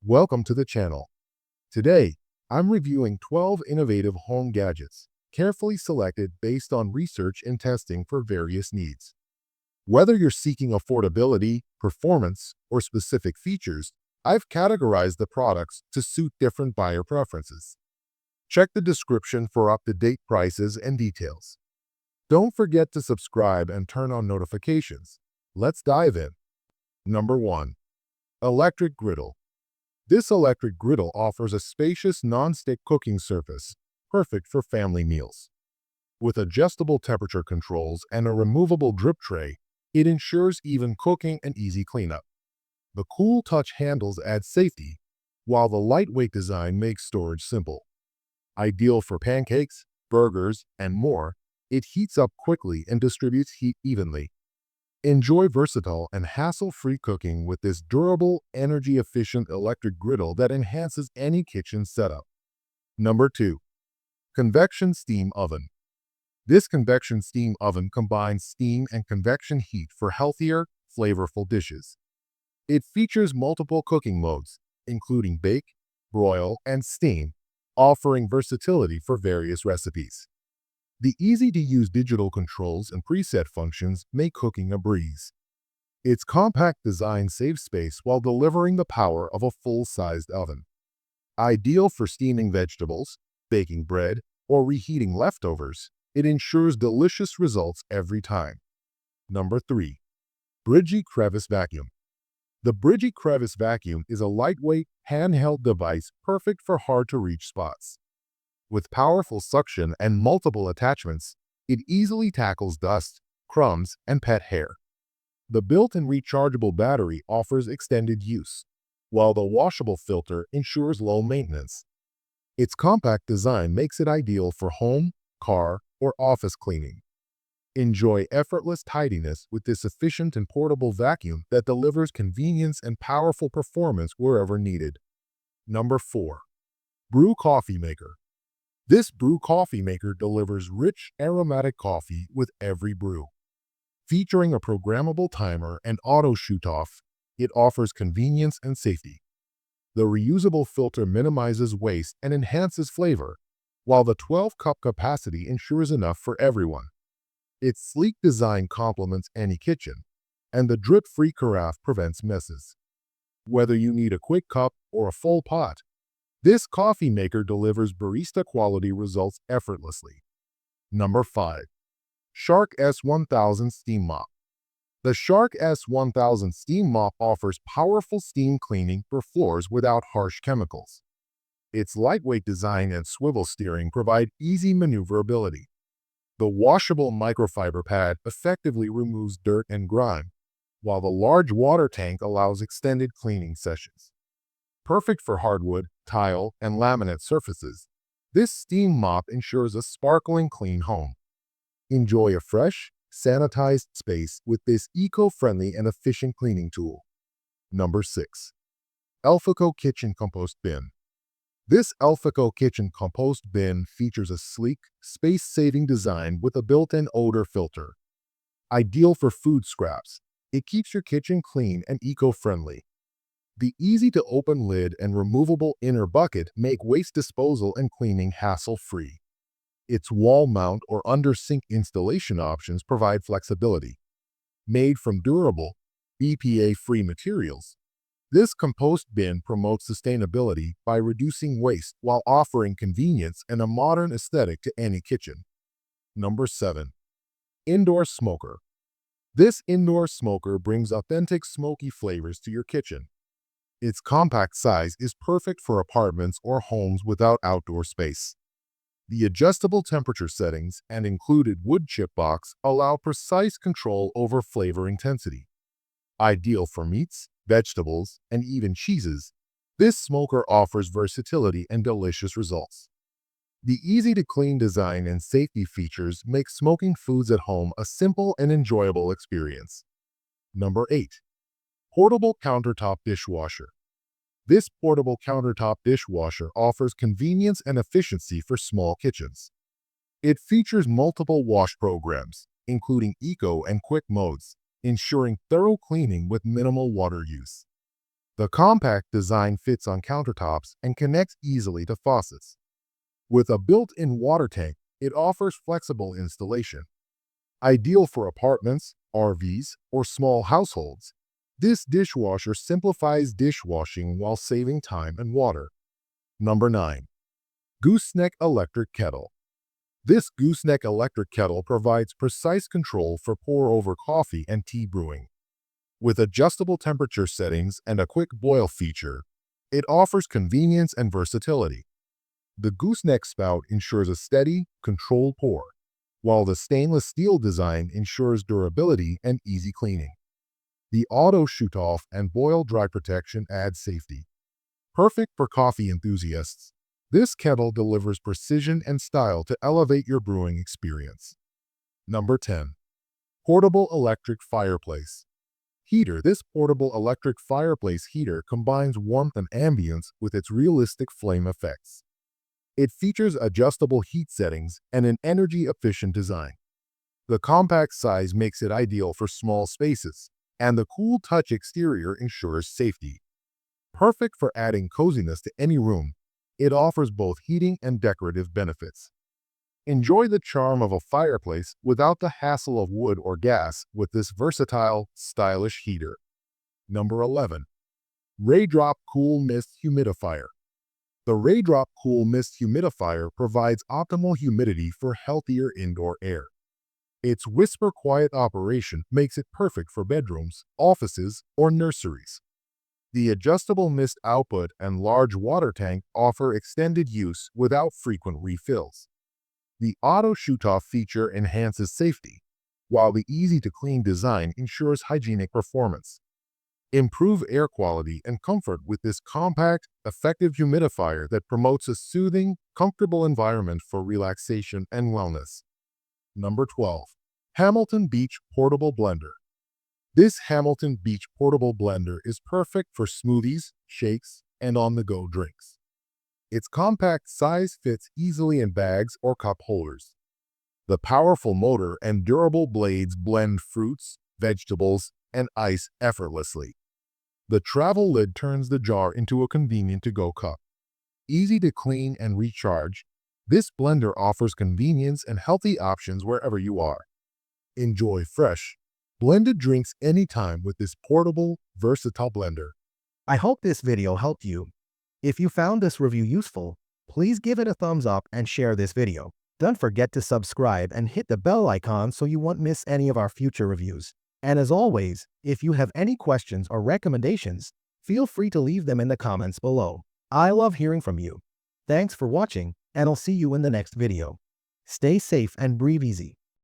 Welcome to the channel. Today, I'm reviewing 12 innovative home gadgets, carefully selected based on research and testing for various needs. Whether you're seeking affordability, performance, or specific features, I've categorized the products to suit different buyer preferences. Check the description for up-to-date prices and details. Don't forget to subscribe and turn on notifications. Let's dive in. Number 1. Electric Griddle. This electric griddle offers a spacious non-stick cooking surface, perfect for family meals. With adjustable temperature controls and a removable drip tray, it ensures even cooking and easy cleanup. The cool touch handles add safety, while the lightweight design makes storage simple. Ideal for pancakes, burgers, and more, it heats up quickly and distributes heat evenly. Enjoy versatile and hassle-free cooking with this durable, energy-efficient electric griddle that enhances any kitchen setup. Number 2. Convection Steam Oven. This convection steam oven combines steam and convection heat for healthier, flavorful dishes. It features multiple cooking modes, including bake, broil, and steam, offering versatility for various recipes. The easy-to-use digital controls and preset functions make cooking a breeze. Its compact design saves space while delivering the power of a full-sized oven. Ideal for steaming vegetables, baking bread, or reheating leftovers, it ensures delicious results every time. Number 3. Brigii Crevice Vacuum. The Brigii Crevice Vacuum is a lightweight, handheld device perfect for hard-to-reach spots. With powerful suction and multiple attachments, it easily tackles dust, crumbs, and pet hair. The built-in rechargeable battery offers extended use, while the washable filter ensures low maintenance. Its compact design makes it ideal for home, car, or office cleaning. Enjoy effortless tidiness with this efficient and portable vacuum that delivers convenience and powerful performance wherever needed. Number 4. Brew Coffee Maker. This brew coffee maker delivers rich, aromatic coffee with every brew. Featuring a programmable timer and auto shoot-off, it offers convenience and safety. The reusable filter minimizes waste and enhances flavor, while the 12-cup capacity ensures enough for everyone. Its sleek design complements any kitchen, and the drip-free carafe prevents messes. Whether you need a quick cup or a full pot, this coffee maker delivers barista-quality results effortlessly. Number 5. Shark S1000 Steam Mop. The Shark S1000 Steam Mop offers powerful steam cleaning for floors without harsh chemicals. Its lightweight design and swivel steering provide easy maneuverability. The washable microfiber pad effectively removes dirt and grime, while the large water tank allows extended cleaning sessions. Perfect for hardwood, tile, and laminate surfaces, this steam mop ensures a sparkling clean home. Enjoy a fresh, sanitized space with this eco-friendly and efficient cleaning tool. Number 6. ELPHECO Kitchen Compost Bin. This ELPHECO Kitchen Compost Bin features a sleek, space-saving design with a built-in odor filter. Ideal for food scraps, it keeps your kitchen clean and eco-friendly. The easy-to-open lid and removable inner bucket make waste disposal and cleaning hassle-free. Its wall mount or under-sink installation options provide flexibility. Made from durable, BPA-free materials, this compost bin promotes sustainability by reducing waste while offering convenience and a modern aesthetic to any kitchen. Number 7. Indoor Smoker. This indoor smoker brings authentic smoky flavors to your kitchen. Its compact size is perfect for apartments or homes without outdoor space. The adjustable temperature settings and included wood chip box allow precise control over flavor intensity. Ideal for meats, vegetables, and even cheeses, this smoker offers versatility and delicious results. The easy-to-clean design and safety features make smoking foods at home a simple and enjoyable experience. Number 8. Portable Countertop Dishwasher. This portable countertop dishwasher offers convenience and efficiency for small kitchens. It features multiple wash programs, including eco and quick modes, ensuring thorough cleaning with minimal water use. The compact design fits on countertops and connects easily to faucets. With a built-in water tank, it offers flexible installation. Ideal for apartments, RVs, or small households, this dishwasher simplifies dishwashing while saving time and water. Number 9. Gooseneck Electric Kettle. This Gooseneck electric kettle provides precise control for pour-over coffee and tea brewing. With adjustable temperature settings and a quick boil feature, it offers convenience and versatility. The gooseneck spout ensures a steady, controlled pour, while the stainless steel design ensures durability and easy cleaning. The auto shoot-off and boil-dry protection add safety. Perfect for coffee enthusiasts, this kettle delivers precision and style to elevate your brewing experience. Number 10. Portable Electric Fireplace Heater. This portable electric fireplace heater combines warmth and ambience with its realistic flame effects. It features adjustable heat settings and an energy-efficient design. The compact size makes it ideal for small spaces, and the cool touch exterior ensures safety. Perfect for adding coziness to any room, it offers both heating and decorative benefits. Enjoy the charm of a fireplace without the hassle of wood or gas with this versatile, stylish heater. Number 11. Raydrop Cool Mist Humidifier. The Raydrop Cool Mist Humidifier provides optimal humidity for healthier indoor air. Its whisper-quiet operation makes it perfect for bedrooms, offices, or nurseries. The adjustable mist output and large water tank offer extended use without frequent refills. The auto shoot-off feature enhances safety, while the easy-to-clean design ensures hygienic performance. Improve air quality and comfort with this compact, effective humidifier that promotes a soothing, comfortable environment for relaxation and wellness. Number 12. Hamilton Beach Portable Blender. This Hamilton Beach Portable Blender is perfect for smoothies, shakes, and on-the-go drinks. Its compact size fits easily in bags or cup holders. The powerful motor and durable blades blend fruits, vegetables, and ice effortlessly. The travel lid turns the jar into a convenient to-go cup. Easy to clean and recharge, this blender offers convenience and healthy options wherever you are. Enjoy fresh, blended drinks anytime with this portable, versatile blender. I hope this video helped you. If you found this review useful, please give it a thumbs up and share this video. Don't forget to subscribe and hit the bell icon so you won't miss any of our future reviews. And as always, if you have any questions or recommendations, feel free to leave them in the comments below. I love hearing from you. Thanks for watching, and I'll see you in the next video. Stay safe and breathe easy.